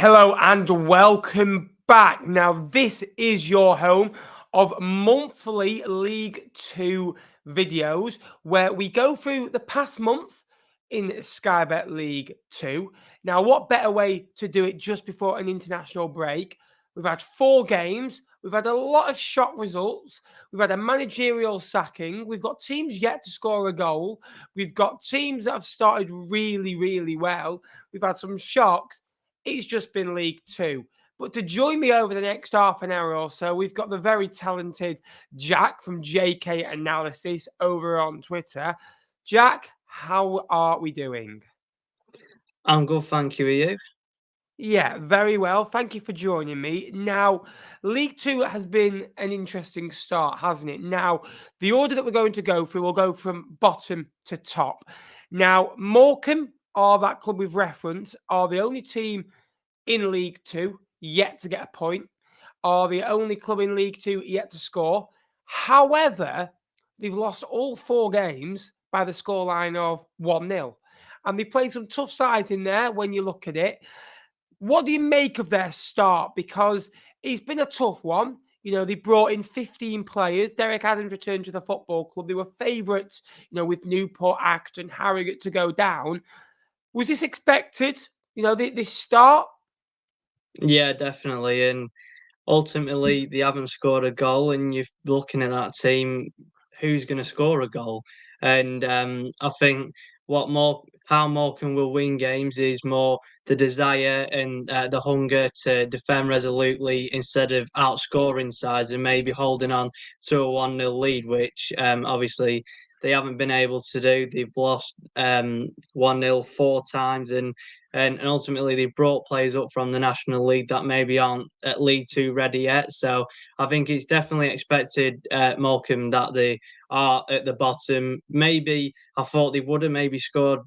Hello and welcome back. Now, this is your home of monthly League Two videos where we go through the past month in Sky Bet League Two. Now, what better way to do it just before an international break? We've had 4 games. We've had a lot of shock results. We've had a managerial sacking. We've got teams yet to score a goal. We've got teams that have started really, really well. We've had some shocks. It's just been League Two. But to join me over the next half an hour or so, we've got the very talented Jack from JK Analysis over on Twitter. Jack, how are we doing? I'm good, thank you. Are you? Yeah, very well. Thank you for joining me. Now, League Two has been an interesting start, hasn't it? Now, the order that we're going to go through will go from bottom to top. Now, Morecambe are that club we've referenced, are the only team in League Two yet to get a point, are the only club in League Two yet to score. However, they've lost all 4 games by the scoreline of 1-0. And they played some tough sides in there when you look at it. What do you make of their start? Because it's been a tough one. You know, they brought in 15 players. Derek Adams returned to the football club. They were favourites, with Newport, Acton, Harrogate to go down. Was this expected? This start? Yeah, definitely. And ultimately, they haven't scored a goal, and you're looking at that team. Who's going to score a goal? And I think how Morecambe will win games is more the desire and the hunger to defend resolutely instead of outscoring sides and maybe holding on to a 1-0 lead, which obviously they haven't been able to do. They've lost 1-0 4 times, and ultimately they brought players up from the National League that maybe aren't at League Two ready yet. So I think it's definitely expected, Morecambe, that they are at the bottom. Maybe I thought they would have maybe scored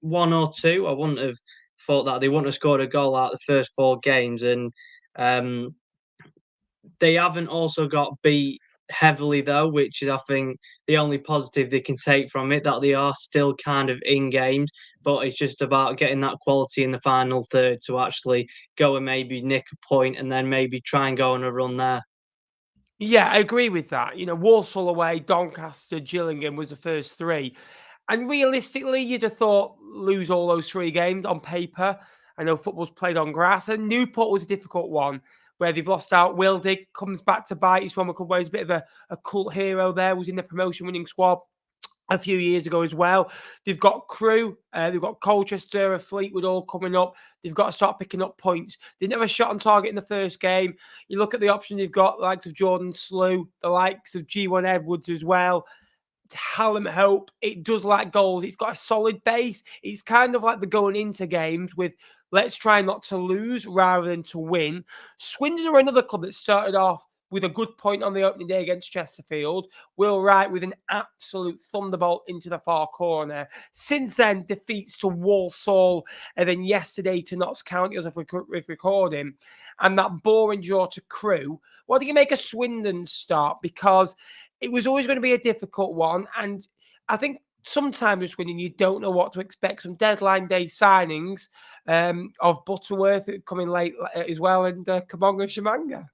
1 or 2. I wouldn't have thought that they wouldn't have scored a goal out of the first 4 games, and um, they haven't also got beat heavily though, which is I think the only positive they can take from it, that they are still kind of in games, but it's just about getting that quality in the final third to actually go and maybe nick a point and then maybe try and go on a run there. Yeah, I agree with that. Walsall away, Doncaster, Gillingham was the first 3. And realistically, you'd have thought lose all those 3 games on paper. I know football's played on grass. And Newport was a difficult one where they've lost out. Wildig comes back to bite. He's from a club where he's a bit of a cult hero there, was in the promotion winning squad a few years ago as well. They've got Crewe, they've got Colchester, Fleetwood all coming up. They've got to start picking up points. They never shot on target in the first game. You look at the options you've got, the likes of Jordan Slew, the likes of G1 Edwards as well. Hallam Hope, it does like goals. It's got a solid base. It's kind of like the going into games with let's try not to lose rather than to win. Swindon are another club that started off with a good point on the opening day against Chesterfield. Will Wright with an absolute thunderbolt into the far corner. Since then, defeats to Walsall and then yesterday to Notts County as if recording. And that boring draw to Crewe. What do you make a Swindon start? Because it was always going to be a difficult one. And I think sometimes with Swindon, you don't know what to expect. Some deadline day signings of Butterworth coming late as well and Kamonga Shamanga.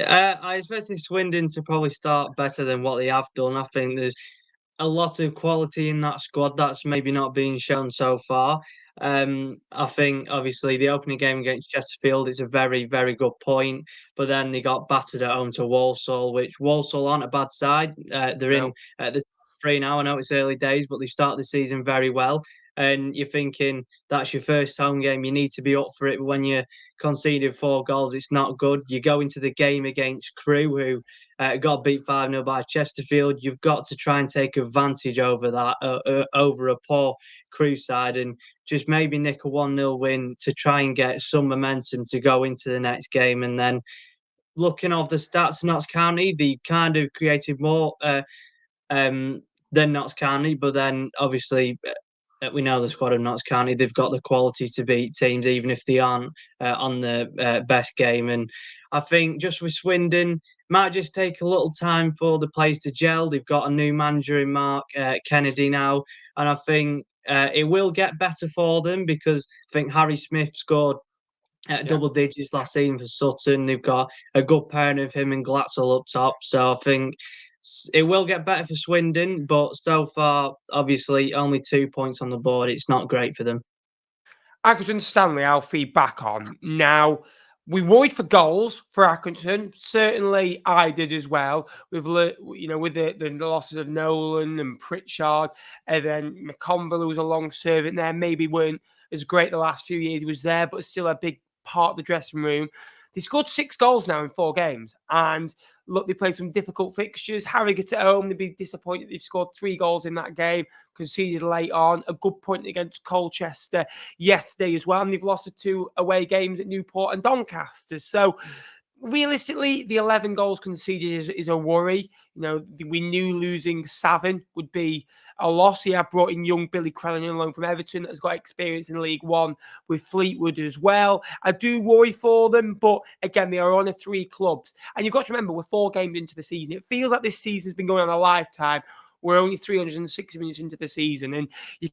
I expect Swindon to probably start better than what they have done. I think there's a lot of quality in that squad that's maybe not being shown so far. I think obviously the opening game against Chesterfield is a very, very good point, but then they got battered at home to Walsall, which Walsall aren't a bad side. They're in the 3 now. I know it's early days, but they've started the season very well. And you're thinking that's your first home game. You need to be up for it. When you conceded 4 goals, it's not good. You go into the game against Crewe, who got beat 5-0 by Chesterfield. You've got to try and take advantage over that, over a poor Crewe side, and just maybe nick a 1-0 win to try and get some momentum to go into the next game. And then looking off the stats, Notts County, they kind of created more than Notts County, but then obviously we know the squad of Notts County, they've got the quality to beat teams, even if they aren't on the best game. And I think just with Swindon, might just take a little time for the players to gel. They've got a new manager in Mark Kennedy now. And I think it will get better for them because I think Harry Smith scored at Yeah. double digits last season for Sutton. They've got a good pairing of him and Glatzel up top. So I think it will get better for Swindon, but so far, obviously, only 2 points on the board. It's not great for them. Accrington Stanley, I'll feed back on. Now, we worried for goals for Accrington. Certainly, I did as well. With with the losses of Nolan and Pritchard, and then McConville, who was a long servant there, maybe weren't as great the last few years he was there, but still a big part of the dressing room. They scored 6 goals now in 4 games, and look, they played some difficult fixtures. Harrogate at home, they'd be disappointed they've scored 3 goals in that game, conceded late on. A good point against Colchester yesterday as well, and they've lost the 2 away games at Newport and Doncaster. So realistically, the 11 goals conceded is a worry. We knew losing Savin would be a loss. He had brought in young Billy Crellin along from Everton that has got experience in League One with Fleetwood as well. I do worry for them, but again, they are on a 3 clubs. And you've got to remember, we're 4 games into the season. It feels like this season's been going on a lifetime. We're only 360 minutes into the season, and you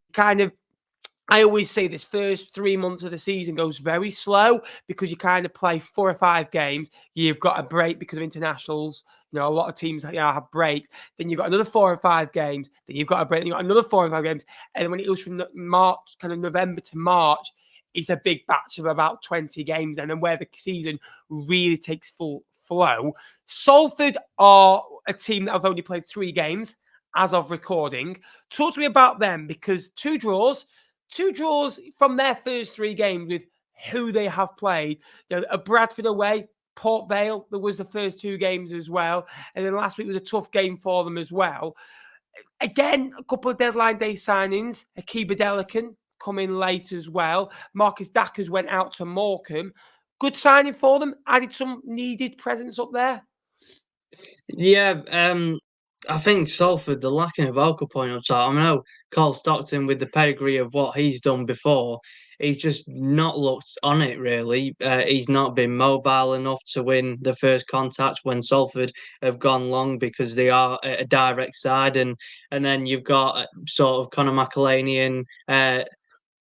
I always say this first 3 months of the season goes very slow because you kind of play 4 or 5 games. You've got a break because of internationals. A lot of teams have breaks. Then you've got another 4 or 5 games. Then you've got a break. Then you've got another 4 or 5 games. And then when it goes from March, kind of November to March, it's a big batch of about 20 games. And then where the season really takes full flow. Salford are a team that have only played 3 games as of recording. Talk to me about them, because 2 draws from their first 3 games with who they have played. A Bradford away, Port Vale, that was the first 2 games as well. And then last week was a tough game for them as well. Again, a couple of deadline day signings. Akiba Delican come in late as well. Marcus Dackers went out to Morecambe. Good signing for them. Added some needed presence up there. Yeah, I think Salford, the lacking of vocal point up top. I know Carl Stockton, with the pedigree of what he's done before, he's just not looked on it really. He's not been mobile enough to win the first contact when Salford have gone long because they are a direct side, and then you've got sort of Conor McElhaney and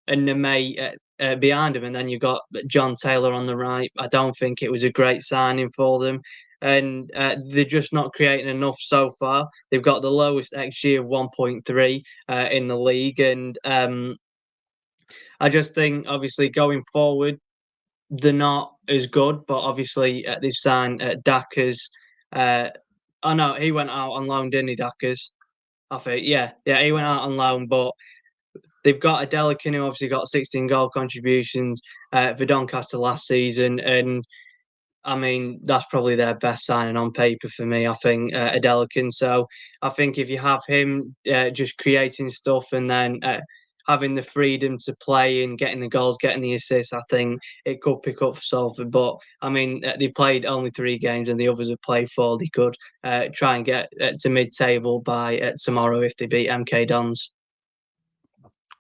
Nemeth behind him, and then you've got John Taylor on the right. I don't think it was a great signing for them, and they're just not creating enough so far. They've got the lowest XG of 1.3 in the league, and I just think, obviously, going forward, they're not as good, but obviously they've signed Dackers. Oh no, he went out on loan, didn't he, Dackers? I think, yeah, he went out on loan, but they've got a Delican who obviously got 16 goal contributions for Doncaster last season, and I mean that's probably their best signing on paper for me. I think Delican. So I think if you have him just creating stuff and then having the freedom to play and getting the goals, getting the assists, I think it could pick up for Salford. But I mean, they've played only 3 games and the others have played 4. They could try and get to mid-table by tomorrow if they beat MK Dons.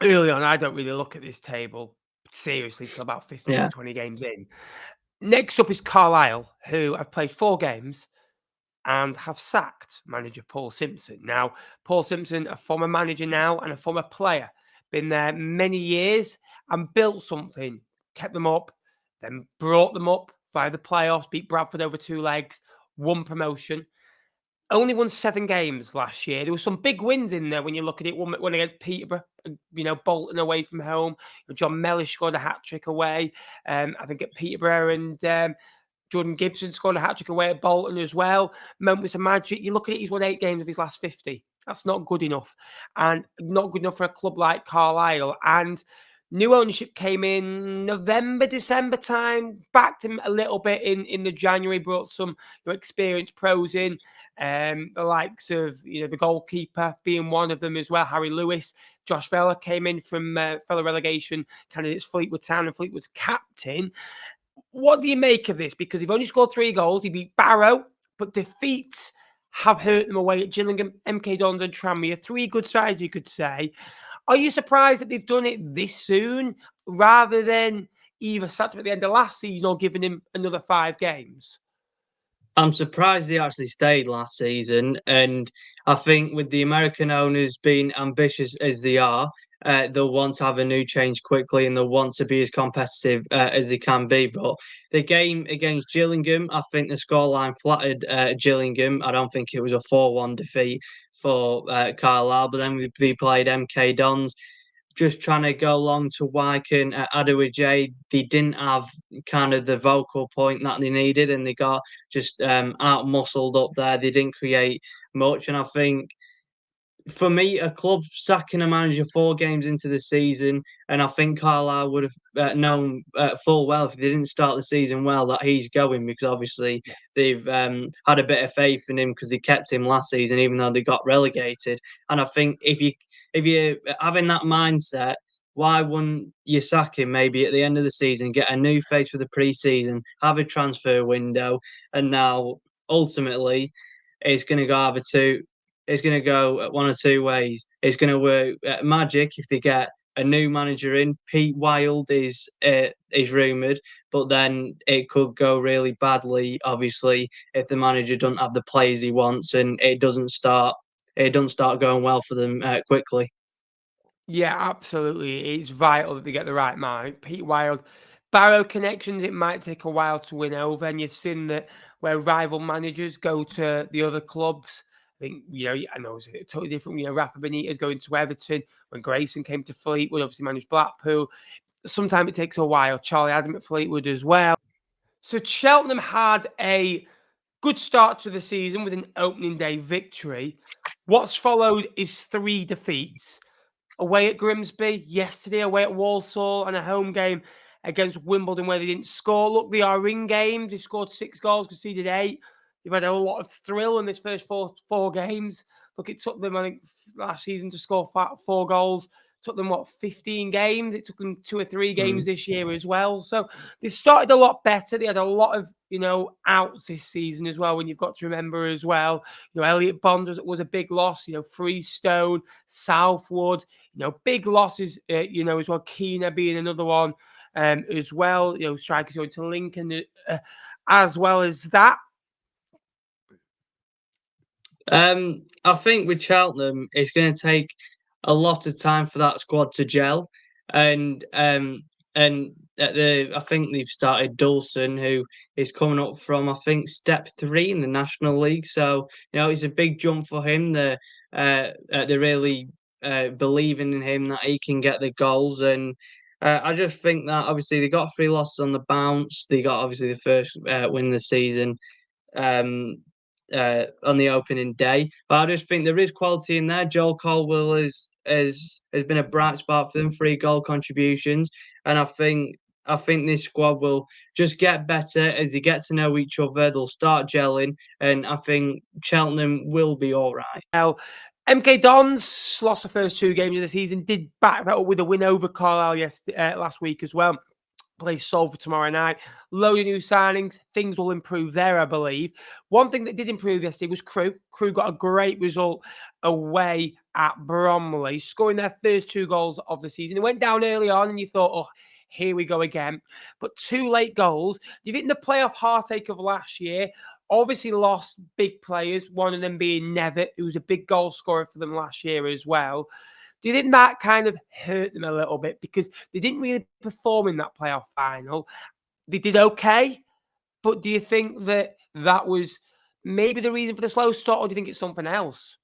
Early on, I don't really look at this table seriously till about 15, Yeah. 20 games in. Next up is Carlisle, who have played 4 games and have sacked manager Paul Simpson. Now, Paul Simpson, a former manager now and a former player, been there many years and built something, kept them up, then brought them up via the playoffs, beat Bradford over 2 legs, won promotion. Only won 7 games last year. There were some big wins in there when you look at it. One against Peterborough, Bolton away from home. John Mellish scored a hat-trick away. I think at Peterborough, and Jordan Gibson scored a hat-trick away at Bolton as well. Moments of magic. You look at it, he's won 8 games of his last 50. That's not good enough. And not good enough for a club like Carlisle. And new ownership came in November, December time, backed him a little bit in the January, brought some experienced pros in. The likes of, the goalkeeper being one of them as well, Harry Lewis. Josh Vella came in from fellow relegation candidates Fleetwood Town and Fleetwood's captain. What do you make of this? Because they've only scored 3 goals. He beat Barrow, but defeats have hurt them away at Gillingham, MK Dons and Tranmere. 3 good sides, you could say. Are you surprised that they've done it this soon rather than either sacked him at the end of last season or giving him another 5 games? I'm surprised they actually stayed last season. And I think with the American owners being ambitious as they are, they'll want to have a new change quickly and they'll want to be as competitive as they can be. But the game against Gillingham, I think the scoreline flattered Gillingham. I don't think it was a 4-1 defeat for Carlisle, but then we played MK Dons. Just trying to go along to Wycombe at Adewaj, they didn't have kind of the vocal point that they needed, and they got just out muscled up there. They didn't create much, and I think for me, a club sacking a manager 4 games into the season, and I think Carlisle would have known full well if they didn't start the season well that he's going, because obviously they've had a bit of faith in him because they kept him last season even though they got relegated. And I think if you're having that mindset, why wouldn't you sack him maybe at the end of the season, get a new face for the pre-season, have a transfer window, and now ultimately it's going to go either two. It's going to go one or two ways. It's going to work magic if they get a new manager in. Pete Wild is rumoured, but then it could go really badly. Obviously, if the manager doesn't have the players he wants and it doesn't start going well for them quickly. Yeah, absolutely. It's vital that they get the right man. Pete Wild, Barrow connections, it might take a while to win over. And you've seen that where rival managers go to the other clubs. I think, I know it's totally different. Rafa Benitez going to Everton when Grayson came to Fleetwood, obviously managed Blackpool. Sometimes it takes a while. Charlie Adam at Fleetwood as well. So Cheltenham had a good start to the season with an opening day victory. What's followed is 3 defeats. Away at Grimsby, yesterday away at Walsall, and a home game against Wimbledon where they didn't score. Look, they are in games. They scored 6 goals, conceded 8. They've had a lot of thrill in this first four games. Look, it took them, I think, last season to score 4 goals. It took them, 15 games? It took them 2 or 3 games this year as well. So they started a lot better. They had a lot of, outs this season as well, when you've got to remember as well. Elliot Bond was a big loss. Freestone, Southwood, big losses, as well. Keena being another one as well. Strikers going to Lincoln as well as that. I think with Cheltenham, it's going to take a lot of time for that squad to gel, and I think they've started Dawson, who is coming up from, I think, step 3 in the National League. So it's a big jump for him. They're really believing in him that he can get the goals, and I just think that obviously they got 3 losses on the bounce. They got obviously the first win of the season. On the opening day, but I just think there is quality in there. Joel Caldwell has been a bright spot for them, 3 goal contributions, and I think this squad will just get better as they get to know each other. They'll start gelling, and I think Cheltenham will be all right. Well, MK Dons lost the first 2 games of the season, did back that up with a win over Carlisle last week as well. Play sold for tomorrow night. Load of new signings. Things will improve there, I believe. One thing that did improve yesterday was Crewe. Crewe got a great result away at Bromley, scoring their first 2 goals of the season. It went down early on, and you thought, oh, here we go again. But 2 late goals. You think the playoff heartache of last year, obviously lost big players, one of them being Nevitt, who was a big goal scorer for them last year as well. Do you think that kind of hurt them a little bit because they didn't really perform in that playoff final? They did okay, but do you think that was maybe the reason for the slow start, or do you think it's something else?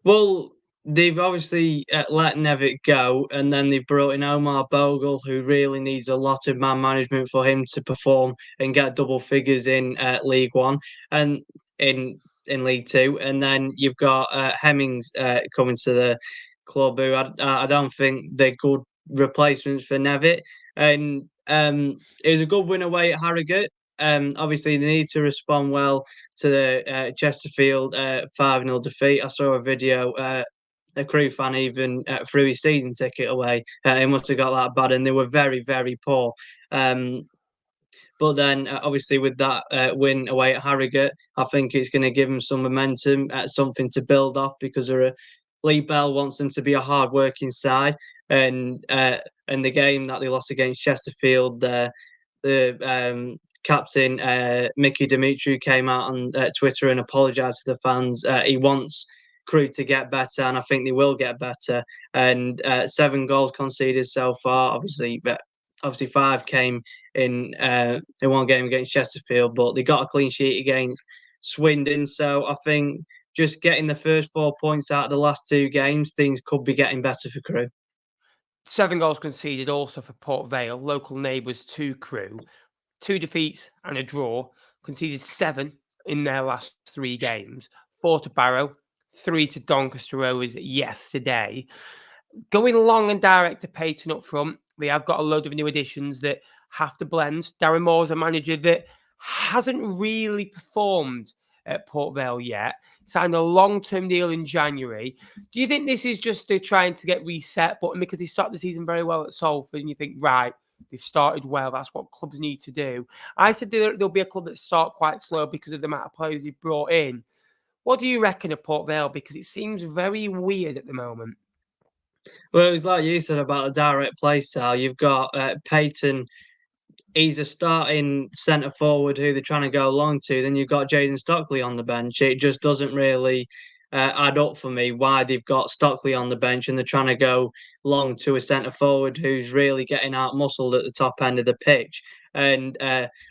Well, they've obviously let Nevitt go, and then they've brought in Omar Bogle, who really needs a lot of man management for him to perform and get double figures in League One and in League Two. And then you've got Hemmings coming to the club, who I don't think they're good replacements for Nevitt. And it was a good win away at Harrogate. Obviously, they need to respond well to the Chesterfield 5-0 defeat. I saw a video, a Crewe fan even threw his season ticket away. He must have got that bad, and they were very, very poor. But then, obviously, with that win away at Harrogate, I think it's going to give them some momentum, something to build off, because Lee Bell wants them to be a hard-working side. And the game that they lost against Chesterfield, the captain Mickey Dimitri came out on Twitter and apologised to the fans. He wants Crewe to get better, and I think they will get better. And 7 goals conceded so far, obviously, but obviously 5 came in one game against Chesterfield, but they got a clean sheet against Swindon. So I think just getting the first 4 points out of the last 2 games, things could be getting better for Crewe. 7 goals conceded also for Port Vale, local neighbours to Crewe. 2 defeats and a draw, conceded 7 in their last 3 games. 4 to Barrow, 3 to Doncaster Rovers yesterday. Going long and direct to Peyton up front, they have got a load of new additions that have to blend. Darren Moore's a manager that hasn't really performed at Port Vale yet. Signed a long-term deal in January. Do you think this is just trying to get reset? But because they started the season very well at Salford, and you think, right, they've started well. That's what clubs need to do. I said there'll be a club that start quite slow because of the amount of players they've brought in. What do you reckon of Port Vale? Because it seems very weird at the moment. Well, it was like you said about the direct play style. You've got Peyton. He's a starting centre forward who they're trying to go long to. Then you've got Jaden Stockley on the bench. It just doesn't really add up for me why they've got Stockley on the bench and they're trying to go long to a centre forward who's really getting out muscled at the top end of the pitch. And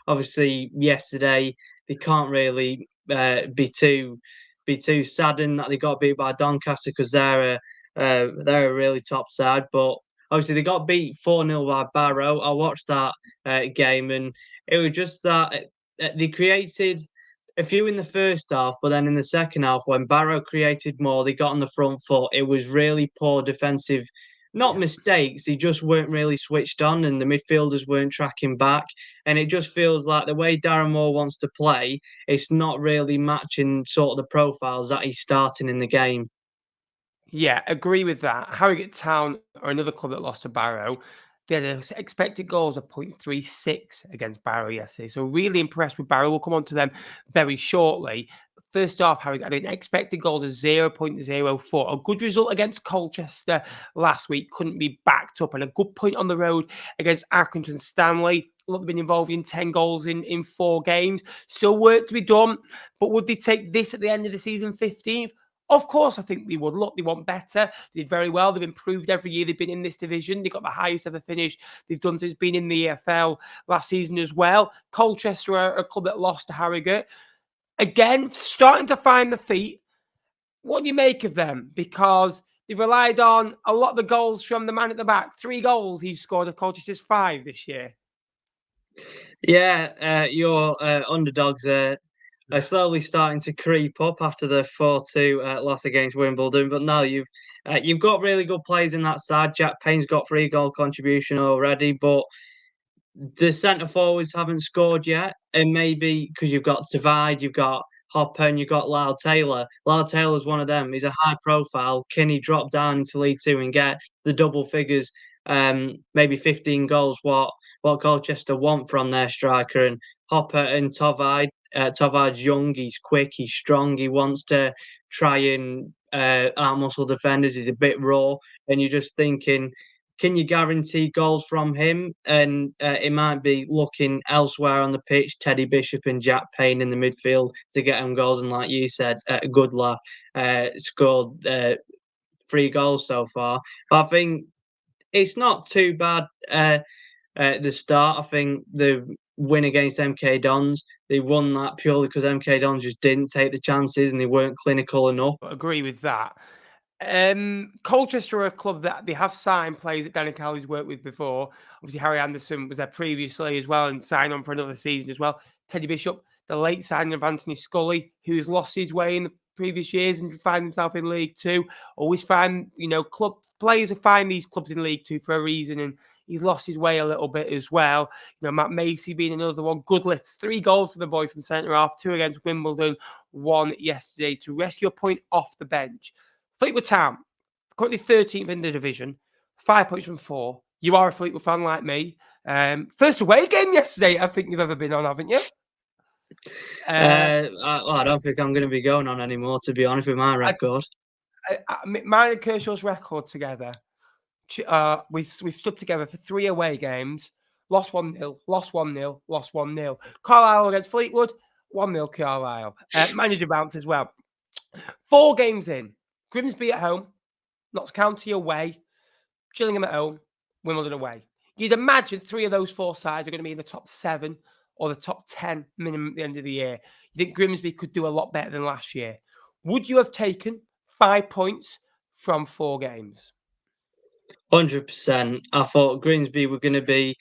obviously, yesterday they can't really be too saddened that they got beat by Doncaster because they're a really top side, but obviously they got beat 4-0 by Barrow. I watched that game and it was just that they created a few in the first half, but then in the second half, when Barrow created more, they got on the front foot. It was really poor defensive, not mistakes, they just weren't really switched on and the midfielders weren't tracking back. And it just feels like the way Darren Moore wants to play, it's not really matching sort of the profiles that he's starting in the game. Yeah, agree with that. Harrogate Town are another club that lost to Barrow. They had an expected goals of 0.36 against Barrow yesterday. So really impressed with Barrow. We'll come on to them very shortly. First off, Harrogate had an expected goals of 0.04. A good result against Colchester last week. Couldn't be backed up. And a good point on the road against Accrington Stanley. Look, they've been involved in 10 goals in 4 games. Still work to be done. But would they take this at the end of the season 15th? Of course, I think they would. Look, they want better. They did very well. They've improved every year they've been in this division. They got the highest ever finish they've done since being in the EFL last season as well. Colchester are a club that lost to Harrogate. Again, starting to find the feet. What do you make of them? Because they relied on a lot of the goals from the man at the back. 3 goals he's scored of Colchester's 5 this year. Yeah, your underdogs are slowly starting to creep up after the 4-2 loss against Wimbledon. But no, you've got really good players in that side. Jack Payne's got 3 goal contribution already, but the centre forwards haven't scored yet. And maybe because you've got Divide, you've got Hopper, and you've got Lyle Taylor. Lyle Taylor's one of them. He's a high profile. Can he drop down into League Two and get the double figures? Maybe 15 goals. What Colchester want from their striker, and Hopper and Tovide. Tovide's young, he's quick, he's strong, he wants to try and outmuscle defenders, he's a bit raw, and you're just thinking, can you guarantee goals from him? And it might be looking elsewhere on the pitch, Teddy Bishop and Jack Payne in the midfield to get them goals. And like you said, Goodler scored 3 goals so far. But I think it's not too bad at the start. I think the win against MK Dons, they won that purely because MK Dons just didn't take the chances and they weren't clinical enough. I agree with that. Colchester are a club that they have signed players that Danny Cowley's worked with before. Obviously, Harry Anderson was there previously as well and signed on for another season as well. Teddy Bishop, the late signing of Anthony Scully, who's lost his way in the previous years and find himself in League Two. Always find, club players who find these clubs in League Two for a reason, and he's lost his way a little bit as well. Matt Macy being another one. Good lifts, 3 goals for the boy from centre half, 2 against Wimbledon, 1 yesterday to rescue a point off the bench. Fleetwood Town, currently 13th in the division, 5 points from 4. You are a Fleetwood fan like me. First away game yesterday, I think you've ever been on, haven't you? I don't think I'm going to be going on anymore, to be honest, with my record. Mine and Kershaw's record together, we've stood together for 3 away games, lost 1-0, lost 1-0, lost 1-0. Carlisle against Fleetwood, 1-0 Carlisle. Manager bounce as well. 4 games in, Grimsby at home, Notts County away, Gillingham at home, Wimbledon away. You'd imagine 3 of those 4 sides are going to be in the top 7 or the top 10 minimum at the end of the year. You think Grimsby could do a lot better than last year. Would you have taken 5 points from 4 games? 100%. I thought Grimsby were going to be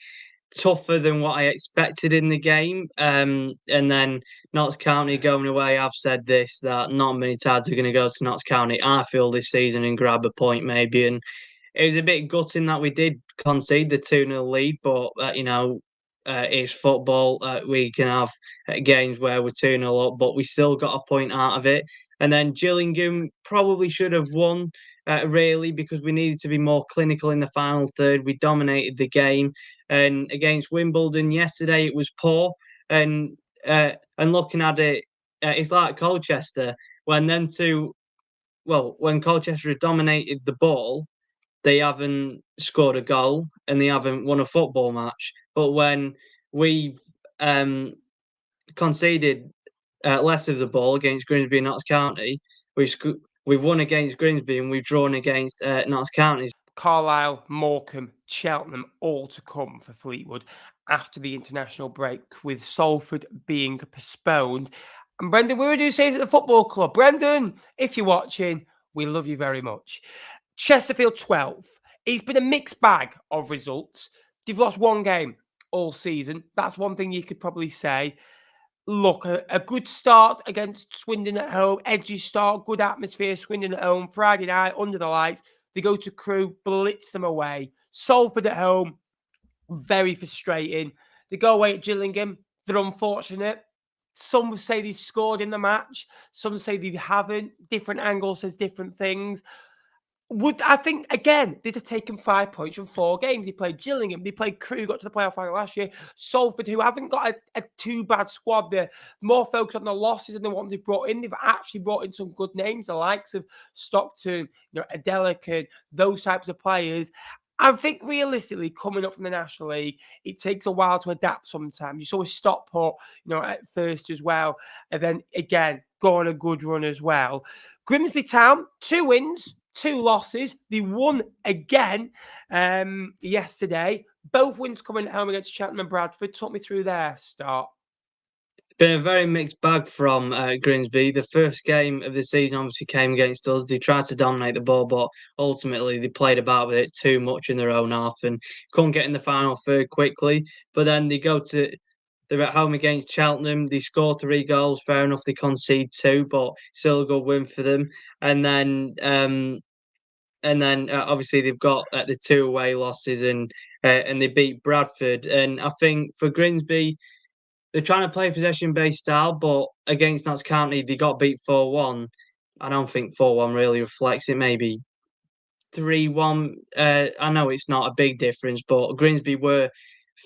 tougher than what I expected in the game. And then Notts County going away, I've said this, that not many tides are going to go to Notts County, I feel, this season and grab a point maybe. And it was a bit gutting that we did concede the 2-0 lead, but, it's football. We can have games where we're 2-0 up, but we still got a point out of it. And then Gillingham probably should have won, really, because we needed to be more clinical in the final third. We dominated the game. And against Wimbledon yesterday, it was poor. And looking at it, it's like Colchester. When Colchester had dominated the ball, they haven't scored a goal and they haven't won a football match. But when we've conceded less of the ball against Grimsby and Notts County, we've won against Grimsby and we've drawn against Notts County. Carlisle, Morecambe, Cheltenham, all to come for Fleetwood after the international break, with Salford being postponed. And Brendan, we were doing say at the football club. Brendan, if you're watching, we love you very much. Chesterfield 12th. It's been a mixed bag of results. They've lost 1 game all season. That's one thing you could probably say. Look, a good start against Swindon at home. Edgy start, good atmosphere. Swindon at home. Friday night, under the lights. They go to Crewe, blitz them away. Salford at home, very frustrating. They go away at Gillingham. They're unfortunate. Some say they've scored in the match. Some say they haven't. Different angles says different things. I think, again, they'd have taken 5 points from 4 games. They played Gillingham, they played Crewe, got to the playoff final last year. Salford, who haven't got a too bad squad, they're more focused on the losses than the ones they've brought in. They've actually brought in some good names, the likes of Stockton, Adelic, and those types of players. I think realistically, coming up from the National League, it takes a while to adapt sometimes. You saw a Stockport, at first as well. And then again, go on a good run as well. Grimsby Town, 2 wins, 2 losses. They won again yesterday. Both wins coming home against Cheltenham and Bradford. Talk me through their start. Been a very mixed bag from Grimsby. The first game of the season obviously came against us. They tried to dominate the ball, but ultimately they played about with it too much in their own half and couldn't get in the final third quickly. But then they're at home against Cheltenham. They score 3 goals. Fair enough, they concede 2, but still a good win for them. And then obviously they've got the 2 away losses and they beat Bradford. And I think for Grimsby, they're trying to play possession-based style, but against Notts County, they got beat 4-1. I don't think 4-1 really reflects it. Maybe 3-1. I know it's not a big difference, but Grimsby were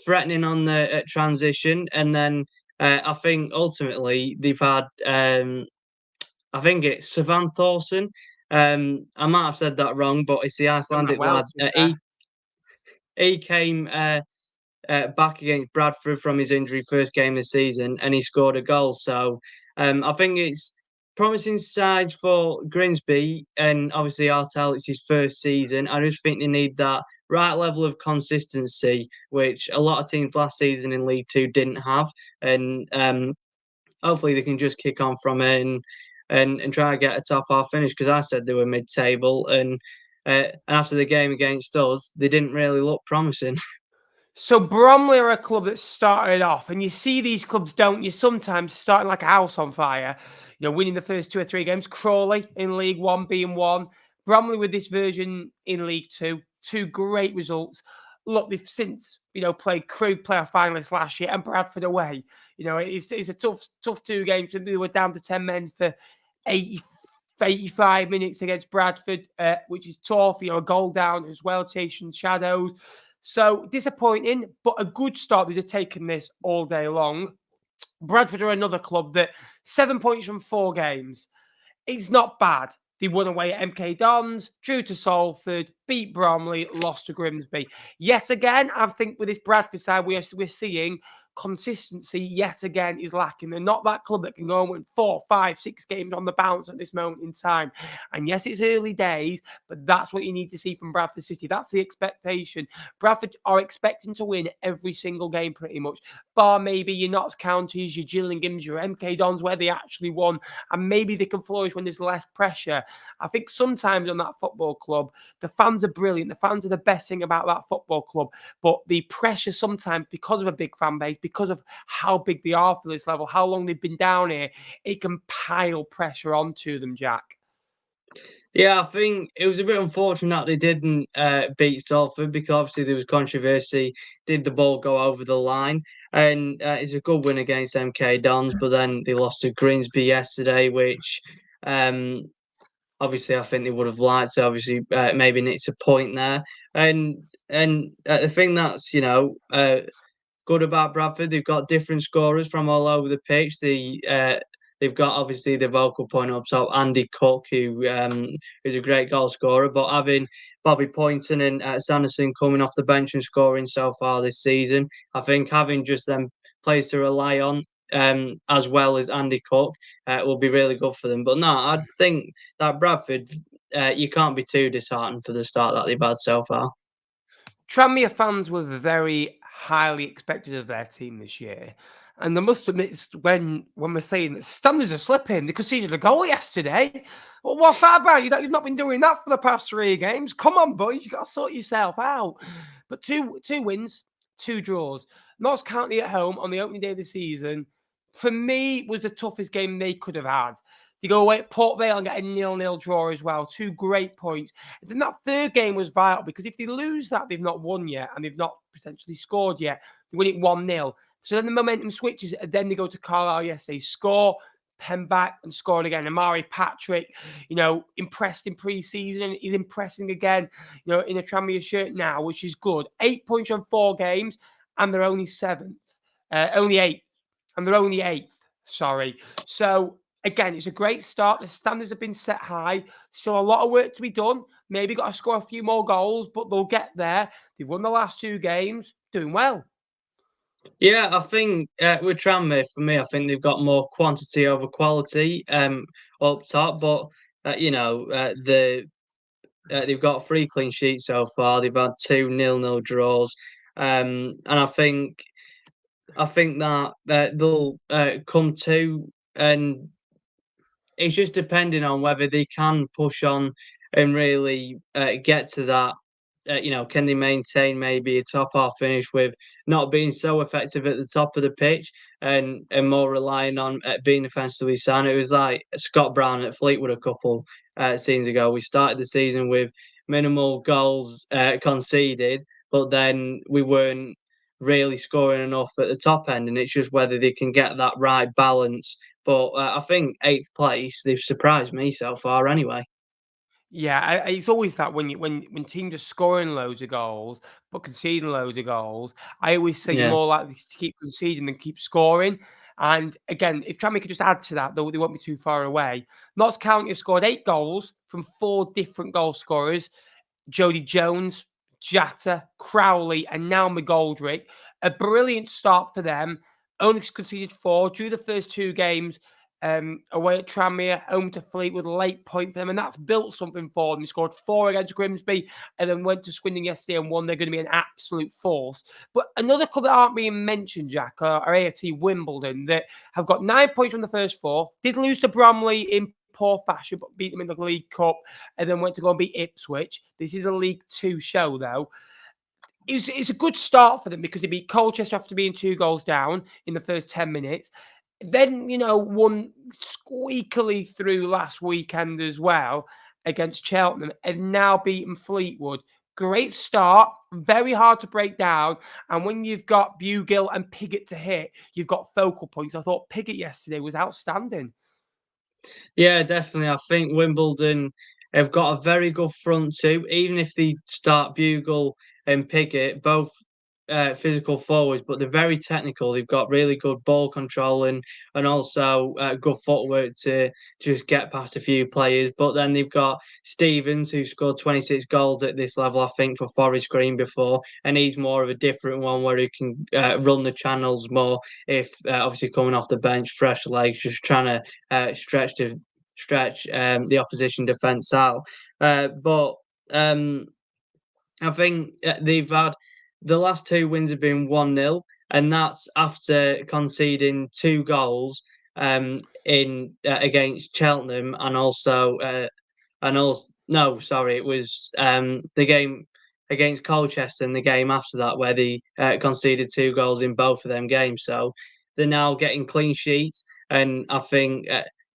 threatening on the transition. And then I think ultimately they've had, I think it's Savan Thorson. I might have said that wrong, but it's the Icelandic lad. He came back against Bradford from his injury first game this season, and he scored a goal. So I think it's promising sides for Grimsby, and obviously Artel, it's his first season. I just think they need that right level of consistency, which a lot of teams last season in League Two didn't have, and hopefully they can just kick on from it and try to get a top half finish, because I said they were mid-table, and after the game against us, they didn't really look promising. So Bromley are a club that started off, and you see these clubs, don't you, sometimes starting like a house on fire, winning the first 2 or 3 games. Crawley in League One being one. Bromley with this version in League Two. 2 great results. Look, they've since, played Crewe playoff finalists last year and Bradford away. It's a tough 2 games. They were down to 10 men for 85 minutes against Bradford, which is tough. A goal down as well, chasing shadows. So disappointing, but a good start. They'd have taken this all day long. Bradford are another club that 7 points from 4 games. It's not bad. They won away at MK Dons, drew to Salford, beat Bromley, lost to Grimsby. Yet again, I think with this Bradford side, we're seeing consistency yet again is lacking. They're not that club that can go and win 4, 5, 6 games on the bounce at this moment in time. And yes, it's early days, but that's what you need to see from Bradford City. That's the expectation. Bradford are expecting to win every single game pretty much, bar maybe your Notts Counties, your Gillinghams, your MK Dons, where they actually won, and maybe they can flourish when there's less pressure. I think sometimes on that football club, the fans are brilliant. The fans are the best thing about that football club, but the pressure sometimes, because of a big fan base, because of how big they are for this level, how long they've been down here, it can pile pressure onto them, Jack. Yeah, I think it was a bit unfortunate they didn't beat Salford because obviously there was controversy. Did the ball go over the line? And it's a good win against MK Dons, but then they lost to Grimsby yesterday, which um, obviously I think they would have liked to obviously maybe nicked a point there. And the thing that's good about Bradford. They've got different scorers from all over the pitch. They've got obviously the vocal point up top, Andy Cook, who's a great goal scorer. But having Bobby Poynton and Sanderson coming off the bench and scoring so far this season, I think having just them players to rely on. As well as Andy Cook will be really good for them. But no, I think that Bradford, you can't be too disheartened for the start that they've had so far. Tranmere fans were very highly expected of their team this year. And I must admit, when we're saying that standards are slipping, they conceded a goal yesterday. Well, what's that about? You've not been doing that for the past 3 games. Come on, boys, you got to sort yourself out. But two wins, 2 draws. Notts County at home on the opening day of the season, for me, was the toughest game they could have had. They go away at Port Vale and get a 0-0 draw as well. 2 great points. And then that third game was vital because if they lose that, they've not won yet and they've not potentially scored yet. They win it 1-0. So then the momentum switches and then they go to Carlisle yesterday, score, pen back and scoring again. Amari Patrick, impressed in pre-season. He's impressing again, in a Tranmere shirt now, which is good. 8 points on 4 games and they're only 7th. Only 8th. And they're only 8th. Sorry. So again, it's a great start. The standards have been set high. Still a lot of work to be done. Maybe got to score a few more goals, but they'll get there. They've won the last 2 games, doing well. Yeah, I think with Tranmere, for me, I think they've got more quantity over quality up top. But they've got 3 clean sheets so far. They've had 2 0-0 draws, and I think that they'll come to, and it's just depending on whether they can push on and really get to that. Can they maintain maybe a top half finish with not being so effective at the top of the pitch and more relying on being defensively sound? It was like Scott Brown at Fleetwood a couple seasons ago. We started the season with minimal goals conceded, but then we weren't really scoring enough at the top end, and it's just whether they can get that right balance. But I think 8th place, they've surprised me so far anyway. Yeah, it's always that when teams are scoring loads of goals but conceding loads of goals, I always say you're Yeah. more likely to keep conceding than keep scoring. And again, if Tranmere could just add to that, though, they won't be too far away. Notts County have scored 8 goals from 4 different goal scorers. Jody Jones, Jatta, Crowley, and now McGoldrick. A brilliant start for them. Only conceded 4, drew the first 2 games away at Tranmere, home to Fleetwood, late point for them, and that's built something for them. He scored 4 against Grimsby and then went to Swindon yesterday and won. They're going to be an absolute force. But another club that aren't being mentioned, Jack, are AFC Wimbledon, that have got 9 points from the first 4. Did lose to Bromley in poor fashion, but beat them in the League Cup and then went to go and beat Ipswich. This is a League 2 show, though. It's a good start for them because they beat Colchester after being 2 goals down in the first 10 minutes. Then, won squeakily through last weekend as well against Cheltenham and now beaten Fleetwood. Great start, very hard to break down. And when you've got Bugill and Piggott to hit, you've got focal points. I thought Piggott yesterday was outstanding. Yeah, definitely. I think Wimbledon have got a very good front two. Even if they start Bugle and Pickett, both physical forwards, but they're very technical. They've got really good ball control and also good footwork to just get past a few players. But then they've got Stevens, who scored 26 goals at this level, I think, for Forest Green before, and he's more of a different one where he can run the channels more. If obviously coming off the bench, fresh legs, just trying to stretch the opposition defence out. But I think they've had the last two wins have been 1-0, and that's after conceding two goals in against Cheltenham and also no, sorry, it was the game against Colchester and the game after that where they conceded two goals in both of them games. So they're now getting clean sheets, and I think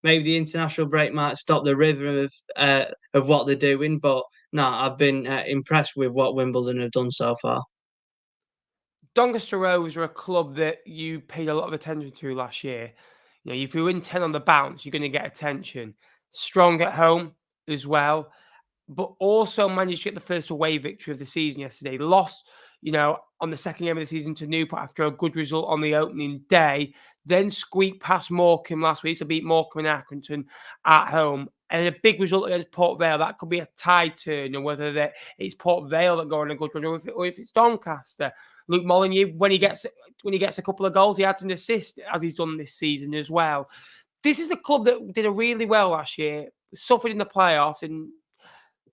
maybe the international break might stop the rhythm of what they're doing, but no, I've been impressed with what Wimbledon have done so far. Doncaster Rovers are a club that you paid a lot of attention to last year. You know, if you win 10 on the bounce, you're going to get attention. Strong at home as well, but also managed to get the first away victory of the season yesterday. Lost, on the second game of the season to Newport after a good result on the opening day. Then squeaked past Morecambe last week to beat Morecambe and Accrington at home. And a big result against Port Vale. That could be a tide turn, or whether it's Port Vale that go on a good run, or if it's Doncaster. Luke Molyneux, when he gets a couple of goals, he adds an assist, as he's done this season as well. This is a club that did really well last year, suffered in the playoffs in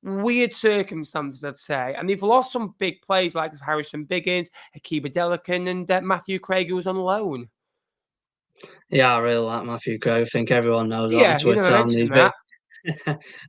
weird circumstances, I'd say. And they've lost some big players like Harrison Biggins, Akiba Delican, and Matthew Craig, who was on loan. Yeah, I really like Matthew Craig. I think everyone knows that on Yeah, you never Twitter. mentioned that.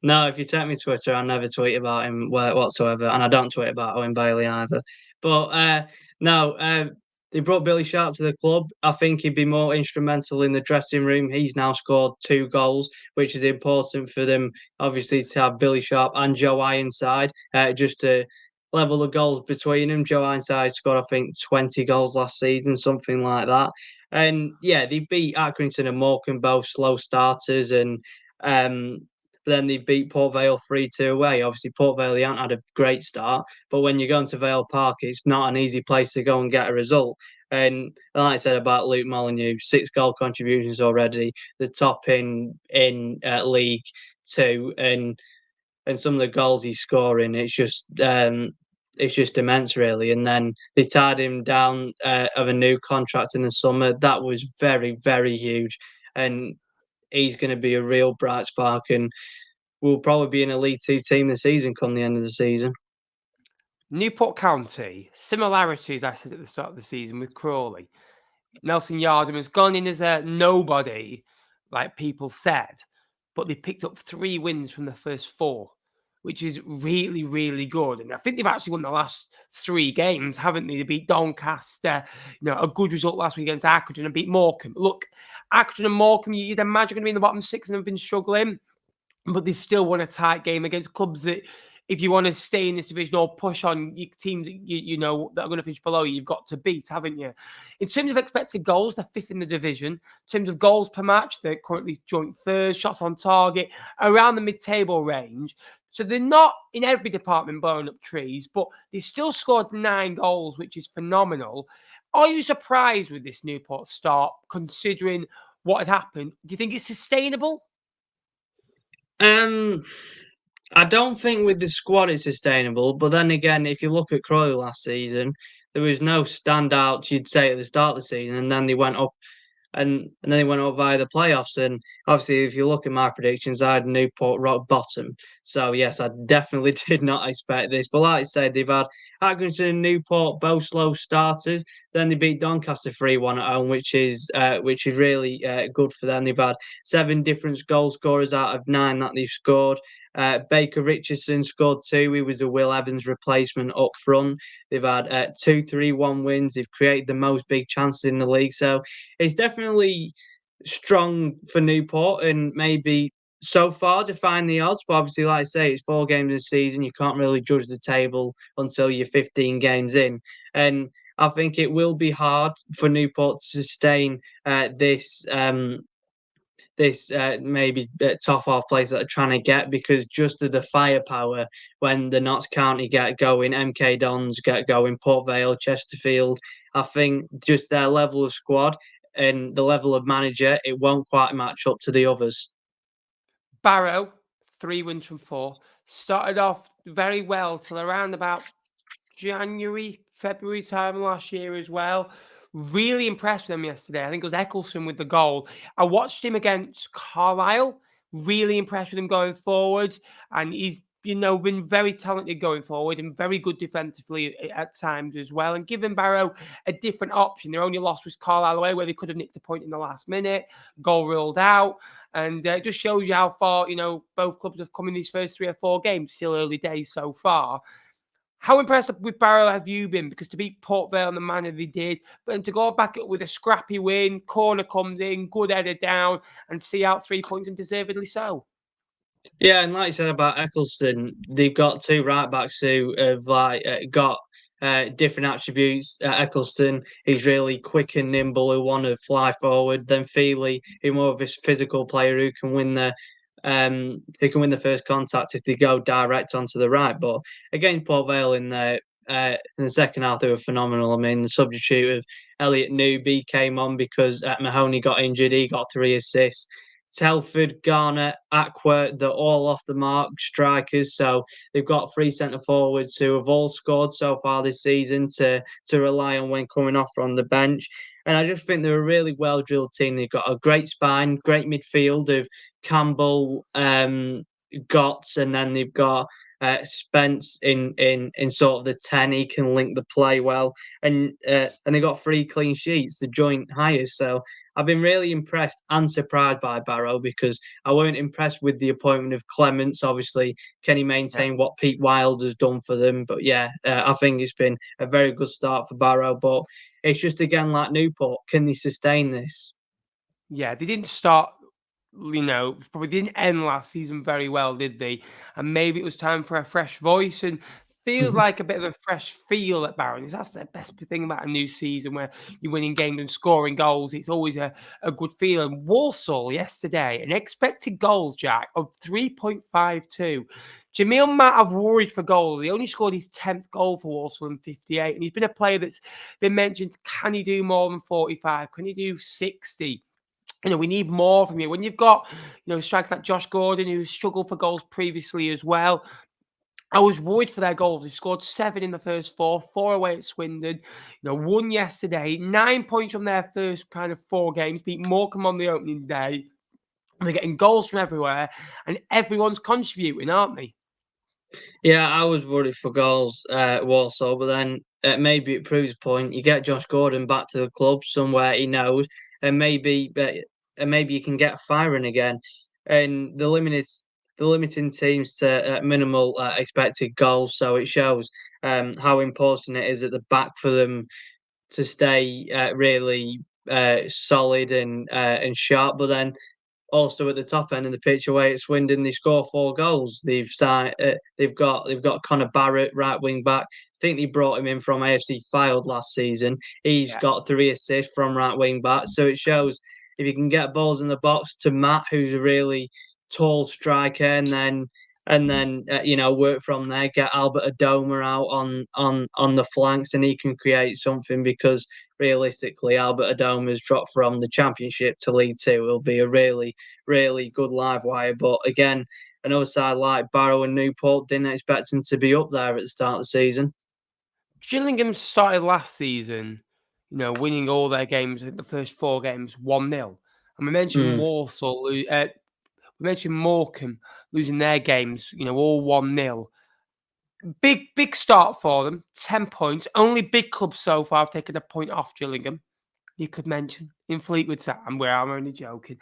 No, if you take me Twitter, I never tweet about him whatsoever, and I don't tweet about Owen Bailey either. But no, they brought Billy Sharp to the club. I think he'd be more instrumental in the dressing room. He's now scored two goals, which is important for them, obviously, to have Billy Sharp and Joe Ironside, just to level the goals between them. Joe Ironside scored, I think, 20 goals last season, something like that. And yeah, they beat Accrington and Morecambe, both slow starters, and um, then they beat Port Vale 3-2 away. Obviously, Port Vale they haven't had a great start, but when you go into Vale Park, it's not an easy place to go and get a result. And like I said about Luke Molyneux, 6 goal contributions already, the top in League Two, and some of the goals he's scoring, it's just immense, really. And then they tied him down of a new contract in the summer. That was very, very huge, and he's going to be a real bright spark, and will probably be in a League Two team this season come the end of the season. Newport County, similarities, I said at the start of the season, with Crawley. Nelson Yardham has gone in as a nobody, like people said, but they picked up 3 wins from the first 4, which is really, really good. And I think they've actually won the last 3 games, haven't they? They beat Doncaster, a good result last week against Accrington, and beat Morecambe. Look, Accrington and Morecambe, you'd imagine going to be in the bottom 6 and have been struggling, but they still won a tight game against clubs that, if you want to stay in this division or push on your teams that are going to finish below you, you've got to beat, haven't you? In terms of expected goals, they're 5th in the division. In terms of goals per match, they're currently joint 3rd, shots on target, around the mid-table range. So they're not in every department blowing up trees, but they still scored 9 goals, which is phenomenal. Are you surprised with this Newport start, considering what had happened? Do you think it's sustainable? I don't think with the squad it's sustainable, but then again, if you look at Crawley last season, there was no standouts you'd say at the start of the season, and then they went up and then they went up via the playoffs. And obviously, if you look at my predictions, I had Newport rock bottom. So yes, I definitely did not expect this. But like I said, they've had Accrington and Newport both slow starters. Then they beat Doncaster 3-1 at home, which is really good for them. They've had 7 different goal scorers out of 9 that they've scored. Baker Richardson scored 2. He was a Will Evans replacement up front. They've had 2 3-1 wins. They've created the most big chances in the league. So it's definitely strong for Newport, and maybe so far defying the odds. But obviously, like I say, it's 4 games in the season. You can't really judge the table until you're 15 games in. And I think it will be hard for Newport to sustain this maybe top half players that are trying to get, because just of the firepower when the Notts County get going, MK Dons get going, Port Vale, Chesterfield, I think just their level of squad and the level of manager, it won't quite match up to the others. Barrow, 3 wins from 4. Started off very well till around about January, February time last year as well. Really impressed with them yesterday. I think it was Eccleston with the goal. I watched him against Carlisle. Really impressed with him going forward. And he's, been very talented going forward and very good defensively at times as well. And giving Barrow a different option. Their only loss was Carlisle away, where they could have nicked a point in the last minute. Goal ruled out. And it just shows you how far, both clubs have come in these first 3 or 4 games. Still early days so far. How impressed with Barrow have you been? Because to beat Port Vale in the manner they did, but to go back with a scrappy win, corner comes in, good header down, and see out 3 points, and deservedly so. Yeah, and like you said about Eccleston, they've got 2 right backs who have got different attributes. Eccleston, he's really quick and nimble, who want to fly forward. Then Feely, who's more of a physical player who can win the first contact if they go direct onto the right. But against Port Vale in the second half, they were phenomenal. I mean, the substitute of Elliot Newby came on because Mahoney got injured. He got 3 assists. Telford, Garner, Aqua, they're all off the mark strikers. So they've got 3 centre forwards who have all scored so far this season to rely on when coming off from the bench. And I just think they're a really well drilled team. They've got a great spine, great midfield of Campbell, Gotts, and then they've got Spence in sort of the 10. He can link the play well, and they got 3 clean sheets, the joint highest. So I've been really impressed and surprised by Barrow, because I weren't impressed with the appointment of Clements. Obviously, can he maintain what Pete Wild has done for them? But yeah, I think it's been a very good start for Barrow. But it's just again like Newport, can they sustain this? Yeah, they didn't start, probably didn't end last season very well, did they? And maybe it was time for a fresh voice, and feels like a bit of a fresh feel at Barons. That's the best thing about a new season, where you're winning games and scoring goals. It's always a good feeling. Walsall yesterday, an expected goals, Jack, of 3.52. Jamil might have worried for goals. He only scored his 10th goal for Walsall in 58, and he's been a player that's been mentioned. Can he do more than 45? Can he do 60? We need more from you. When you've got, strikers like Josh Gordon, who struggled for goals previously as well. I was worried for their goals. He scored 7 in the first 4, 4 away at Swindon. 1 yesterday, 9 points from their first kind of 4 games. Beat Morecambe on the opening day. And they're getting goals from everywhere, and everyone's contributing, aren't they? Yeah, I was worried for goals, Warsaw, but then maybe it proves a point. You get Josh Gordon back to the club somewhere he knows, and maybe you can get firing again. And the limiting teams to minimal expected goals, so it shows how important it is at the back for them to stay really solid and sharp. But then also at the top end of the pitch away at Swindon, they score 4 goals. They've got Connor Barrett, right wing back. I think they brought him in from AFC Fylde last season. He's got 3 assists from right wing back. So it shows if you can get balls in the box to Matt, who's a really tall striker, and then work from there. Get Albert Adoma out on the flanks, and he can create something, because realistically, Albert Adoma has dropped from the Championship to League Two. It'll be a really, really good live wire. But again, another side like Barrow and Newport didn't expect him to be up there at the start of the season. Gillingham started last season, winning all their games, the first 4 games, 1-0. And we mentioned Walsall, we mentioned Morecambe losing their games, all 1-0. Big start for them. 10 points. Only big clubs so far have taken a point off Gillingham. You could mention in Fleetwood Town, where I'm only joking.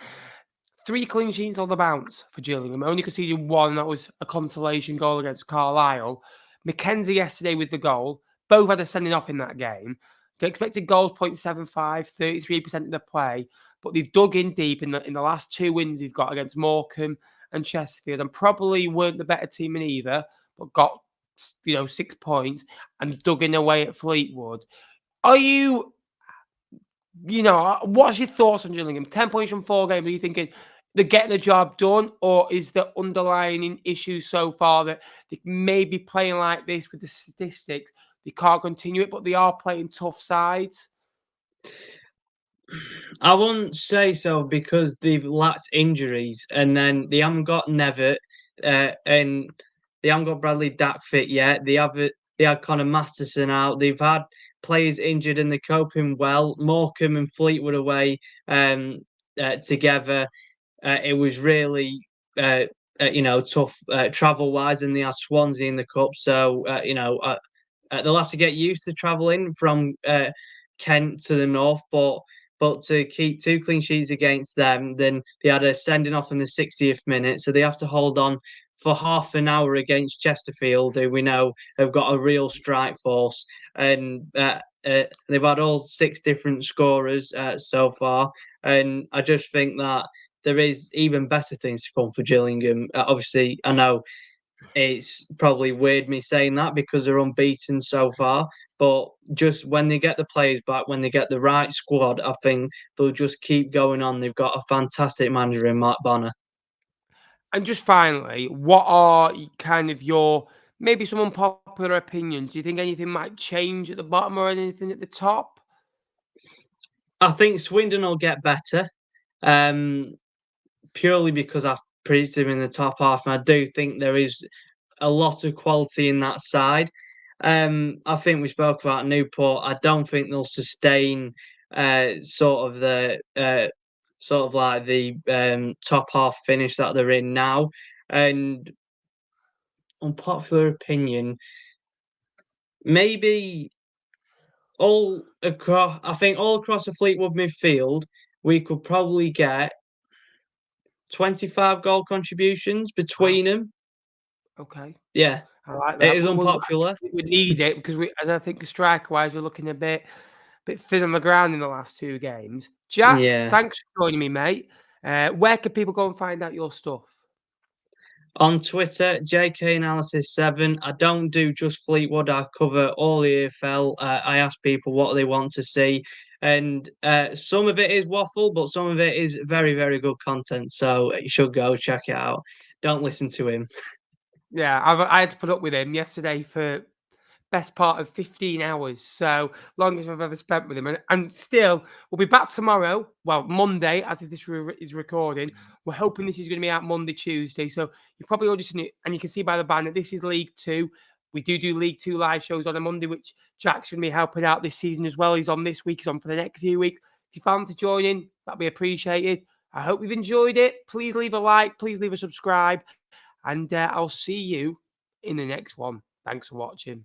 3 clean sheets on the bounce for Gillingham. Only conceded 1, and that was a consolation goal against Carlisle. Mackenzie yesterday with the goal. Both had a sending off in that game. The expected goals 0.75, 33% of the play. But they've dug in deep in the last 2 wins they've got against Morecambe and Chesterfield, and probably weren't the better team in either, but got 6 points and dug in away at Fleetwood. Are you, what's your thoughts on Gillingham? 10 points from 4 games. Are you thinking they're getting the job done, or is the underlying issue so far that they may be playing like this with the statistics? They can't continue it, but they are playing tough sides. I wouldn't say so because they've lacked injuries, and then they haven't got Nevitt, and they haven't got Bradley Dack fit yet. They had Connor Masterson out. They've had players injured, and they're coping well. Morecambe and Fleetwood away together. It was really tough travel wise, and they had Swansea in the cup, so they'll have to get used to traveling from Kent to the north, but to keep 2 clean sheets against them, then they had a sending off in the 60th minute, so they have to hold on for half an hour against Chesterfield, who we know have got a real strike force, and they've had all 6 different scorers so far, and I just think that there is even better things to come for Gillingham. Obviously, I know it's probably weird me saying that because they're unbeaten so far. But just when they get the players back, when they get the right squad, I think they'll just keep going on. They've got a fantastic manager in Mark Bonner. And just finally, what are kind of your maybe some unpopular opinions? Do you think anything might change at the bottom or anything at the top? I think Swindon will get better, purely because I've predicted them in the top half, and I do think there is a lot of quality in that side. I think we spoke about Newport. I don't think they'll sustain sort of like the top half finish that they're in now. And unpopular opinion, maybe I think all across the Fleetwood midfield, we could probably get 25 goal contributions Wow. between them. Okay. Yeah, I like it that. is I unpopular. think we need it because as I think striker-wise, we're looking a bit thin on the ground in the last 2 games. Jack, Yeah. thanks for joining me, mate. Where can people go and find out your stuff? On Twitter, JK Analysis 7. I don't do just Fleetwood. I cover all the EFL. I ask people what they want to see, and some of it is waffle, but some of it is very, very good content. So you should go check it out. Don't listen to him. Yeah, I had to put up with him yesterday for best part of 15 hours. So longest I've ever spent with him. And still, we'll be back tomorrow. Well, Monday, as if this is recording. We're hoping this is going to be out Monday, Tuesday. So you've probably already seen it. And you can see by the banner, this is League Two. We do League Two live shows on a Monday, which Jack's going to be helping out this season as well. He's on this week. He's on for the next few weeks. If you fancy joining, that'd be appreciated. I hope you've enjoyed it. Please leave a like. Please leave a subscribe. And I'll see you in the next one. Thanks for watching.